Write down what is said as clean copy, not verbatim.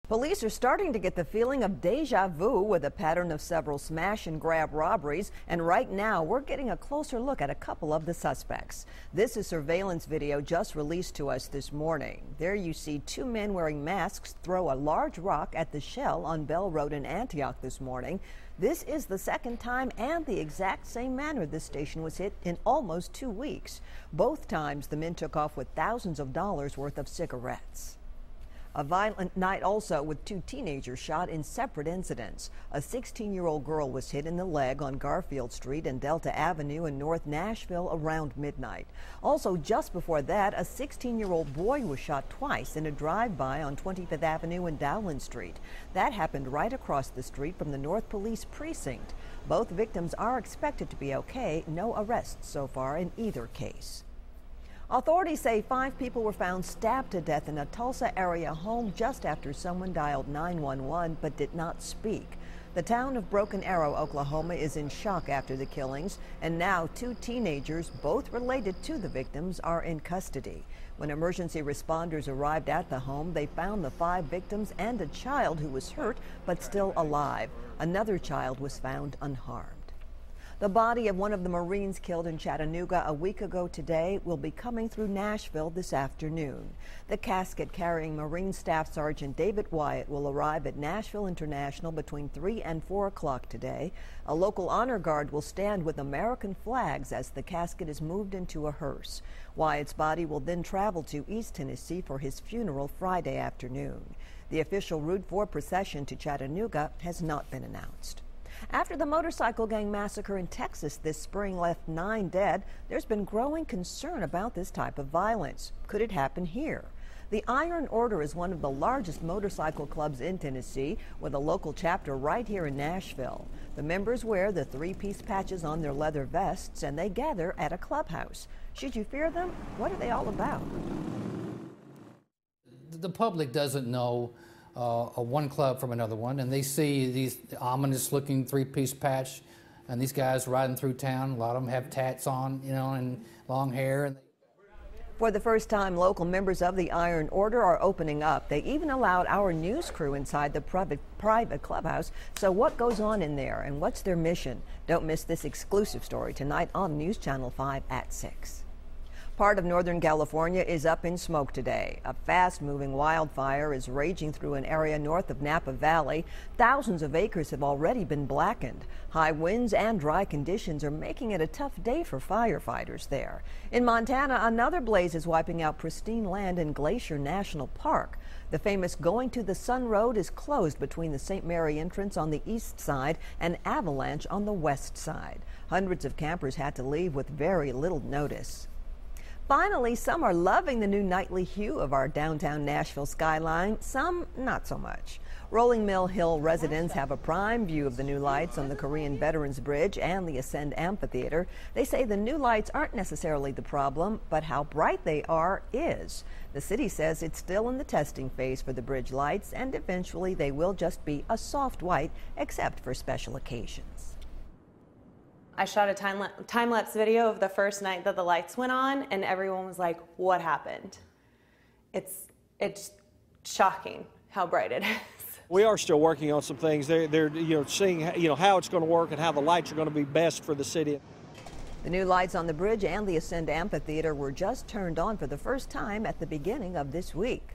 Police are starting to get the feeling of deja vu with a pattern of several smash and grab robberies, and right now we're getting a closer look at a couple of the suspects. This is surveillance video just released to us this morning. There you see two men wearing masks throw a large rock at the Shell on Bell Road in Antioch this morning. This is the second time and the exact same manner this station was hit in almost 2 weeks. Both times the men took off with thousands of dollars worth of cigarettes. A violent night also with two teenagers shot in separate incidents. A 16-year-old girl was hit in the leg on Garfield Street and Delta Avenue in North Nashville around midnight. Also just before that, a 16-year-old boy was shot twice in a drive-by on 25th Avenue and Dowland Street. That happened right across the street from the North Police Precinct. Both victims are expected to be okay. No arrests so far in either case. Authorities say 5 people were found stabbed to death in a Tulsa area home just after someone dialed 911 but did not speak. The town of Broken Arrow, Oklahoma is in shock after the killings, and now 2 teenagers, both related to the victims, are in custody. When emergency responders arrived at the home, they found the 5 victims and a child who was hurt but still alive. Another child was found unharmed. The body of one of the Marines killed in Chattanooga a week ago today will be coming through Nashville this afternoon. The casket carrying Marine Staff Sergeant David Wyatt will arrive at Nashville International between 3 and 4 o'clock today. A local honor guard will stand with American flags as the casket is moved into a hearse. Wyatt's body will then travel to East Tennessee for his funeral Friday afternoon. The official Route 4 procession to Chattanooga has not been announced. After the motorcycle gang massacre in Texas this spring left 9 dead, there's been growing concern about this type of violence. Could it happen here? The Iron Order is one of the largest motorcycle clubs in Tennessee, with a local chapter right here in Nashville. The members wear the 3-piece patches on their leather vests, and they gather at a clubhouse. Should you fear them? What are they all about? The public doesn't know one club from another one, and they see these ominous looking 3-piece patch and these guys riding through town. A lot of them have tats on, and long hair. For the first time, local members of the Iron Order are opening up. They even allowed our news crew inside the private clubhouse. So what goes on in there and what's their mission? Don't miss this exclusive story tonight on News Channel 5 at 6. Part of Northern California is up in smoke today. A fast-moving wildfire is raging through an area north of Napa Valley. Thousands of acres have already been blackened. High winds and dry conditions are making it a tough day for firefighters there. In Montana, another blaze is wiping out pristine land in Glacier National Park. The famous Going to the Sun Road is closed between the St. Mary entrance on the east side and Avalanche on the west side. Hundreds of campers had to leave with very little notice. Finally, some are loving the new nightly hue of our downtown Nashville skyline, some not so much. Rolling Mill Hill residents have a prime view of the new lights on the Korean Veterans Bridge and the Ascend Amphitheater. They say the new lights aren't necessarily the problem, but how bright they are is. The city says it's still in the testing phase for the bridge lights, and eventually they will just be a soft white, except for special occasions. I shot a time-lapse video of the first night that the lights went on, and everyone was like, what happened? It's shocking how bright it is. We are still working on some things. They're seeing how it's going to work and how the lights are going to be best for the city. The new lights on the bridge and the Ascend Amphitheater were just turned on for the first time at the beginning of this week.